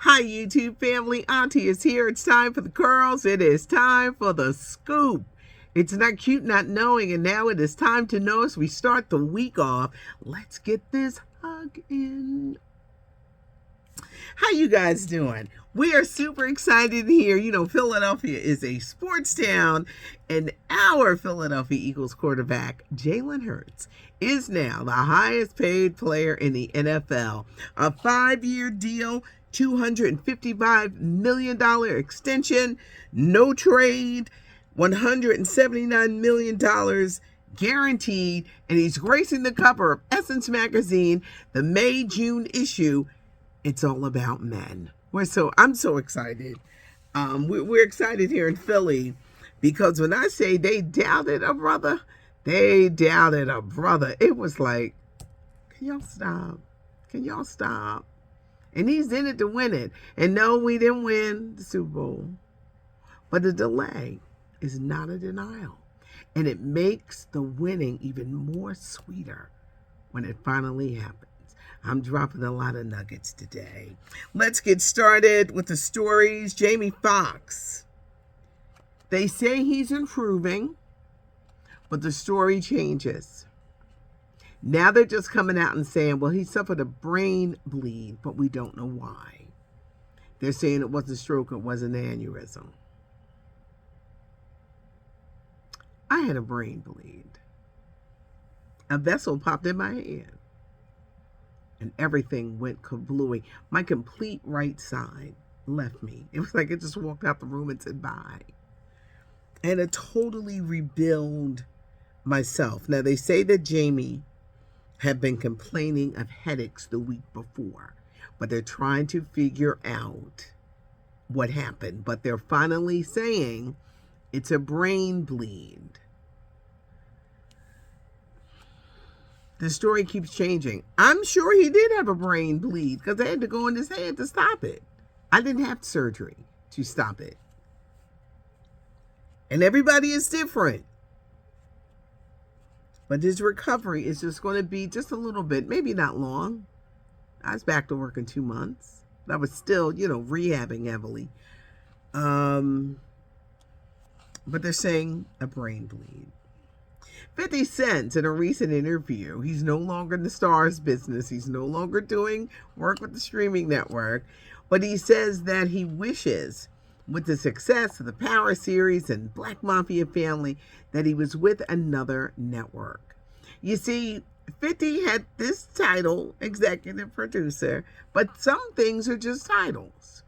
Hi, YouTube family. Auntie is here. It's time for the girls. It is time for the scoop. It's not cute not knowing, and now it is time to know as we start the week off. Let's get this hug in. How you guys doing? We are super excited here. You know, Philadelphia is a sports town, and our Philadelphia Eagles quarterback, Jalen Hurts, is now the highest paid player in the NFL. A 5-year deal, $255 million extension, no trade, $179 million guaranteed, and he's gracing the cover of Essence magazine, the May-June issue. It's all about men. I'm so excited. We're excited here in Philly because when I say they doubted a brother, they doubted a brother. It was like, can y'all stop? Can y'all stop? And he's in it to win it. And no, we didn't win the Super Bowl, but the delay is not a denial. And it makes the winning even more sweeter when it finally happens. I'm dropping a lot of nuggets today. Let's get started with the stories. Jamie Foxx. They say he's improving, but the story changes. Now they're just coming out and saying, well, he suffered a brain bleed, but we don't know why. They're saying it wasn't a stroke, it was an aneurysm. I had a brain bleed. A vessel popped in my head. And everything went kablooey. My complete right side left me. It was like it just walked out the room and said bye. And it totally rebuilt myself. Now, they say that Jamie had been complaining of headaches the week before, but they're trying to figure out what happened. But they're finally saying it's a brain bleed. The story keeps changing. I'm sure he did have a brain bleed because they had to go in his head to stop it. I didn't have surgery to stop it. And everybody is different. But his recovery is just going to be just a little bit, maybe not long. I was back to work in 2 months. I was still, rehabbing heavily. But they're saying a brain bleed. 50 Cent, in a recent interview, he's no longer in the stars business. He's no longer doing work with the streaming network. But he says that he wishes, with the success of the Power series and Black Mafia family, that he was with another network. You see, 50 had this title, executive producer, but some things are just titles.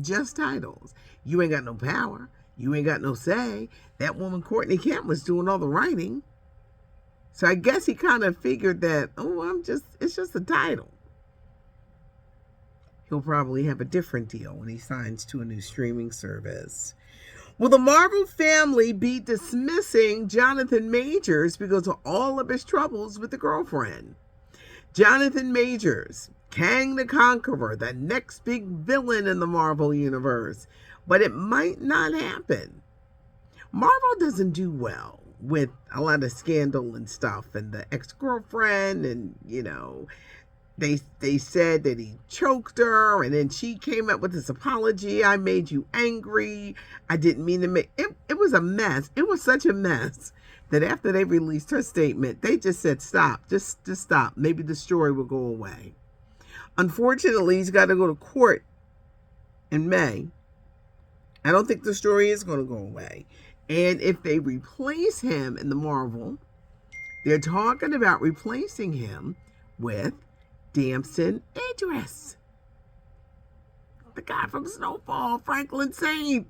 Just titles. You ain't got no power. You ain't got no say. That woman, Courtney Kemp, was doing all the writing. So I guess he kind of figured that, it's just a title. He'll probably have a different deal when he signs to a new streaming service. Will the Marvel family be dismissing Jonathan Majors because of all of his troubles with the girlfriend? Jonathan Majors, Kang the Conqueror, the next big villain in the Marvel universe. But it might not happen. Marvel doesn't do well with a lot of scandal and stuff, and the ex-girlfriend, and they said that he choked her, and then she came up with this apology. I made you angry. I didn't mean to make it. It was a mess. It was such a mess that after they released her statement, they just said stop. Just stop. Maybe the story will go away. Unfortunately, he's got to go to court in May. I don't think the story is going to go away. And if they replace him in the Marvel, they're talking about replacing him with Damson Idris, the guy from Snowfall, Franklin Saint.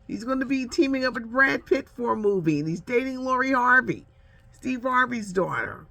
He's going to be teaming up with Brad Pitt for a movie, and he's dating Lori Harvey, Steve Harvey's daughter.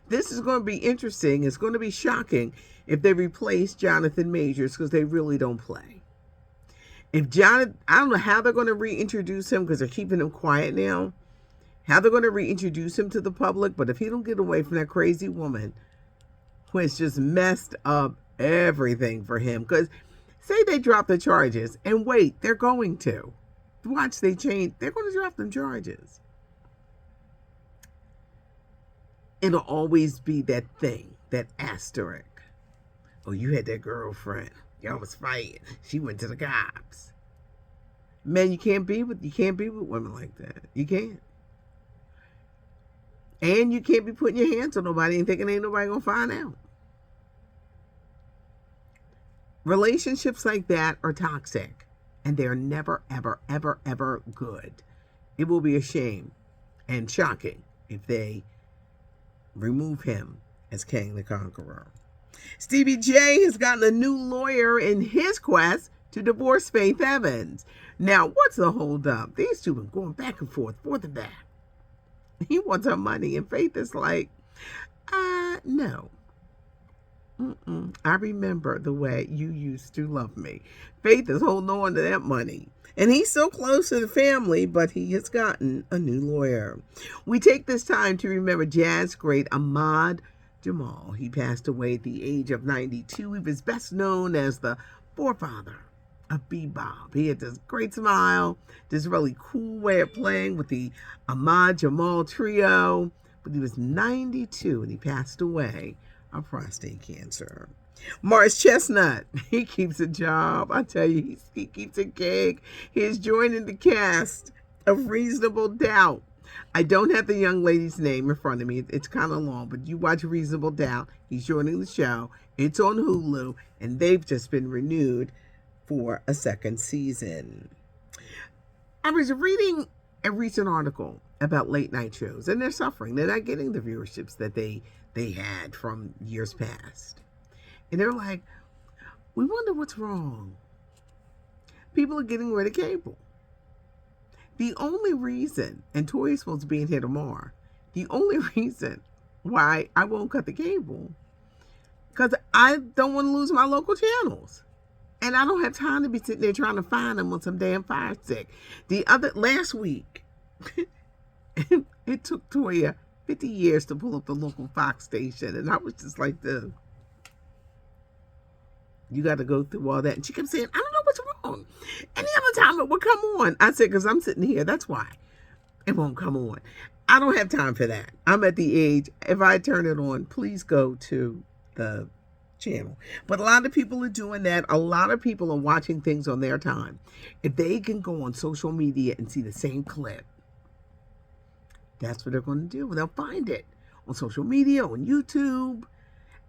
This is going to be interesting. It's going to be shocking if they replace Jonathan Majors because they really don't play. I don't know how they're going to reintroduce him because they're keeping him quiet now. How they're going to reintroduce him to the public. But if he don't get away from that crazy woman who has just messed up everything for him. Because say they drop the charges and wait, they're going to. Watch, they change. They're going to drop them charges. It'll always be that thing, that asterisk. Oh, you had that girlfriend. Y'all was fighting. She went to the cops. Man, you can't be with women like that. You can't. And you can't be putting your hands on nobody and thinking ain't nobody gonna find out. Relationships like that are toxic, and they're never, ever, ever, ever good. It will be a shame and shocking if they remove him as King the Conqueror. Stevie J has gotten a new lawyer in his quest to divorce Faith Evans. Now, what's the holdup? These two have been going back and forth and back. He wants her money, and Faith is like, no. I remember the way you used to love me. Faith is holding on to that money. And he's so close to the family, but he has gotten a new lawyer. We take this time to remember jazz great Ahmad Jamal. He passed away at the age of 92. He was best known as the forefather of bebop. He had this great smile, this really cool way of playing with the Ahmad Jamal trio. But he was 92 and he passed away of prostate cancer. Morris Chestnut, he keeps a job. I tell you, he keeps a gig. He is joining the cast of Reasonable Doubt. I don't have the young lady's name in front of me. It's kind of long, but you watch Reasonable Doubt. He's joining the show. It's on Hulu, and they've just been renewed for a second season. I was reading a recent article about late night shows, and they're suffering. They're not getting the viewerships that they had from years past. And they're like, we wonder what's wrong. People are getting rid of cable. The only reason, and Tori's supposed to be in here tomorrow, the only reason why I won't cut the cable, because I don't want to lose my local channels. And I don't have time to be sitting there trying to find them on some damn Fire Stick. Last week, it took Toya 50 years to pull up the local Fox station. And I was just like, this. You got to go through all that. And she kept saying, I don't know what's wrong. Any other time it would come on. I said, because I'm sitting here. That's why it won't come on. I don't have time for that. I'm at the age, if I turn it on, please go to the channel. But a lot of people are doing that. A lot of people are watching things on their time. If they can go on social media and see the same clip, that's what they're going to do. They'll find it on social media, on YouTube.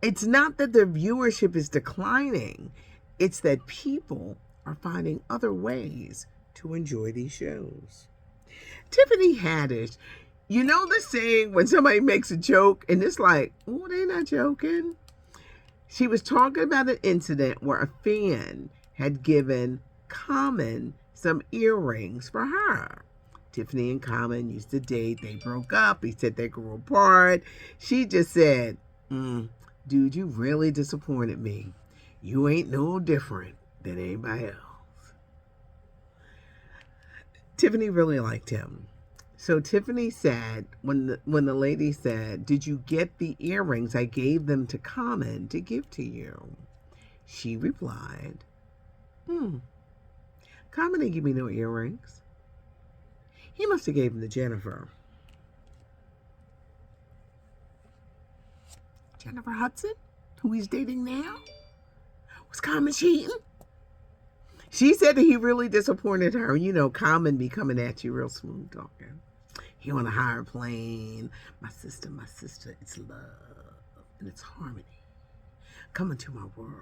It's not that their viewership is declining. It's that people are finding other ways to enjoy these shows. Tiffany Haddish, you know the saying when somebody makes a joke and it's like, oh, they're not joking. She was talking about an incident where a fan had given Common some earrings for her. Tiffany and Common used to date. They broke up. He said they grew apart. She just said, dude, you really disappointed me. You ain't no different than anybody else. Tiffany really liked him. So Tiffany said, when the lady said, did you get the earrings? I gave them to Common to give to you. She replied, Common didn't give me no earrings. He must have gave them to Jennifer. Jennifer Hudson, who he's dating now? Was Common cheating? She said that he really disappointed her. You know, Common be coming at you real smooth talking. He on a higher plane. My sister, it's love and it's harmony. Come into my world.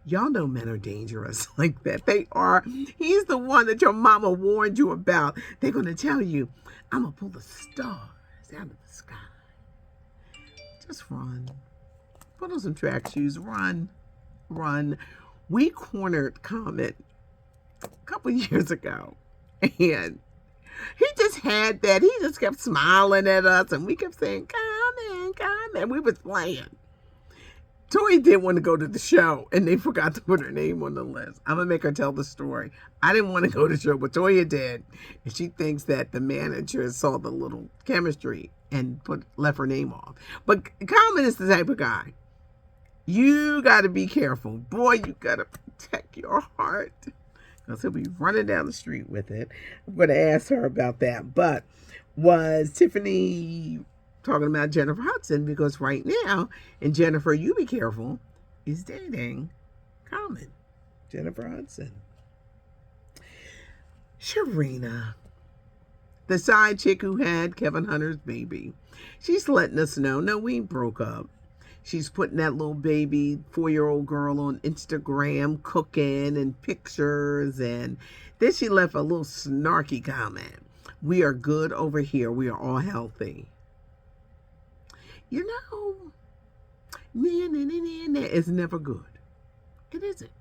Y'all know men are dangerous like that. They are. He's the one that your mama warned you about. They're going to tell you, I'm going to pull the stars out of the sky. Just run. Put on some track shoes. Run. We cornered Comet a couple years ago. And he just had that. He just kept smiling at us. And we kept saying, Comet. We was playing. Tori didn't want to go to the show, and they forgot to put her name on the list. I'm going to make her tell the story. I didn't want to go to the show, but Toya did. And she thinks that the manager saw the little chemistry and left her name off. But Common is the type of guy. You got to be careful. Boy, you got to protect your heart. Because he'll be running down the street with it. I'm going to ask her about that. But was Tiffany talking about Jennifer Hudson? Because right now, and Jennifer, you be careful, is dating Common, Jennifer Hudson. Sharina, the side chick who had Kevin Hunter's baby. She's letting us know, no, we broke up. She's putting that little baby 4-year-old girl on Instagram cooking and pictures. And then she left a little snarky comment. We are good over here. We are all healthy. You know, it's never good. It isn't.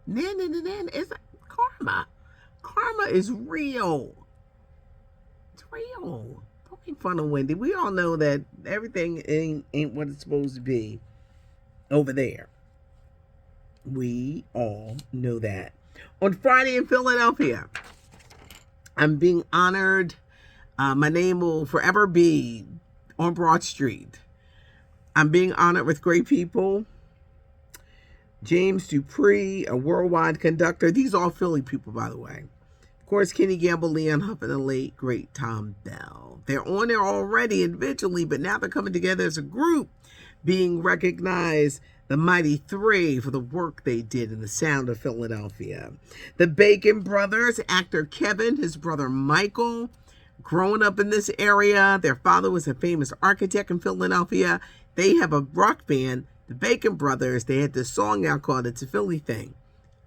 It's karma. Karma is real. It's real. Don't make fun of Wendy. We all know that everything ain't what it's supposed to be over there. We all know that. On Friday in Philadelphia, I'm being honored. My name will forever be on Broad Street. I'm being honored with great people. James Dupree, a worldwide conductor. These are all Philly people, by the way. Of course, Kenny Gamble, Leon Huff, and the late, great Tom Bell. They're on there already individually, but now they're coming together as a group, being recognized, the Mighty Three, for the work they did in the sound of Philadelphia. The Bacon Brothers, actor Kevin, his brother Michael, growing up in this area. Their father was a famous architect in Philadelphia. They have a rock band, the Bacon Brothers. They had this song out called It's a Philly Thing.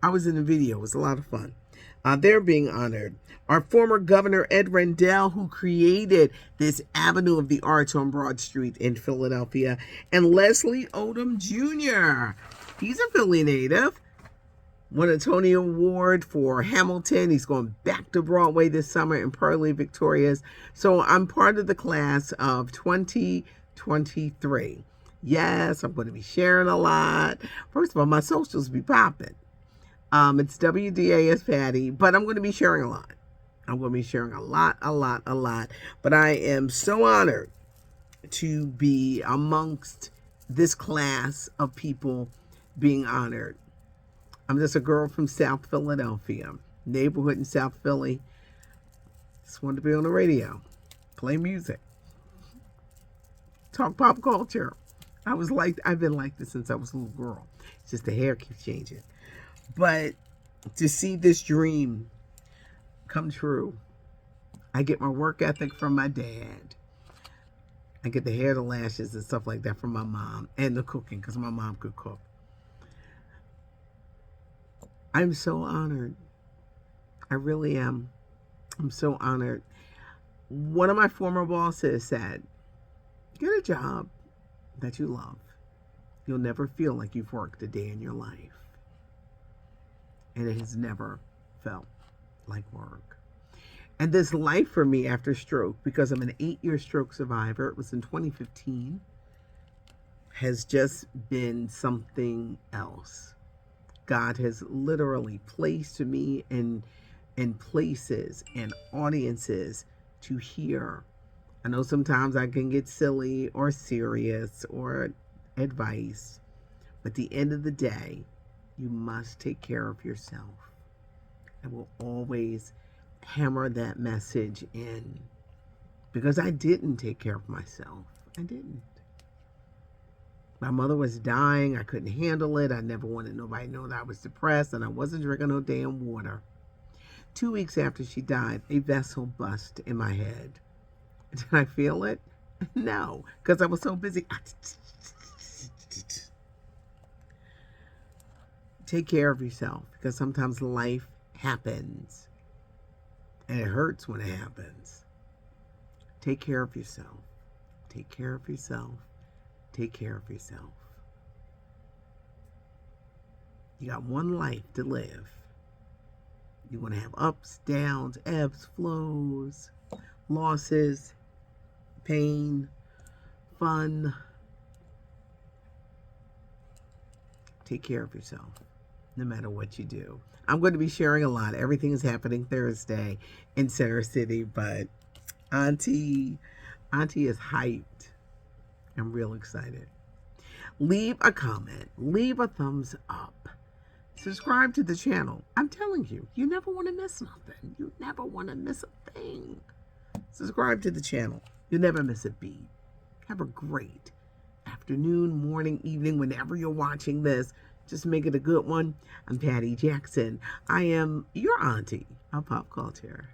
I was in the video. It was a lot of fun. They're being honored. Our former governor, Ed Rendell, who created this Avenue of the Arts on Broad Street in Philadelphia. And Leslie Odom Jr. He's a Philly native. Won a Tony Award for Hamilton. He's going back to Broadway this summer in Pearly Victorious. So I'm part of the class of 2023. Yes, I'm going to be sharing a lot. First of all, my socials be popping. It's WDAS Patty, but I'm going to be sharing a lot. I'm going to be sharing a lot. But I am so honored to be amongst this class of people being honored. I'm just a girl from South Philadelphia, neighborhood in South Philly. Just wanted to be on the radio, play music, talk pop culture. I've been like this since I was a little girl. It's just the hair keeps changing. But to see this dream come true, I get my work ethic from my dad. I get the hair, the lashes, and stuff like that from my mom, and the cooking, because my mom could cook. I'm so honored. I really am. I'm so honored. One of my former bosses said, get a job that you love. You'll never feel like you've worked a day in your life. And it has never felt like work. And this life for me after stroke, because I'm an 8-year stroke survivor, it was in 2015, has just been something else. God has literally placed me in places and audiences to hear. I know sometimes I can get silly or serious or advice, but at the end of the day, you must take care of yourself. I will always hammer that message in, because I didn't take care of myself. I didn't. My mother was dying. I couldn't handle it. I never wanted nobody to know that I was depressed, and I wasn't drinking no damn water. 2 weeks after she died, a vessel bust in my head. Did I feel it? No, because I was so busy. Take care of yourself, because sometimes life happens and it hurts when it happens. Take care of yourself. Take care of yourself. Take care of yourself. You got one life to live. You're going to have ups, downs, ebbs, flows, losses, pain, fun. Take care of yourself, no matter what you do. I'm going to be sharing a lot. Everything is happening Thursday in Center City, but Auntie is hyped. I'm real excited. Leave a comment. Leave a thumbs up. Subscribe to the channel. I'm telling you, you never want to miss nothing. You never want to miss a thing. Subscribe to the channel. You'll never miss a beat. Have a great afternoon, morning, evening, whenever you're watching this. Just make it a good one. I'm Patty Jackson. I am your auntie of pop culture.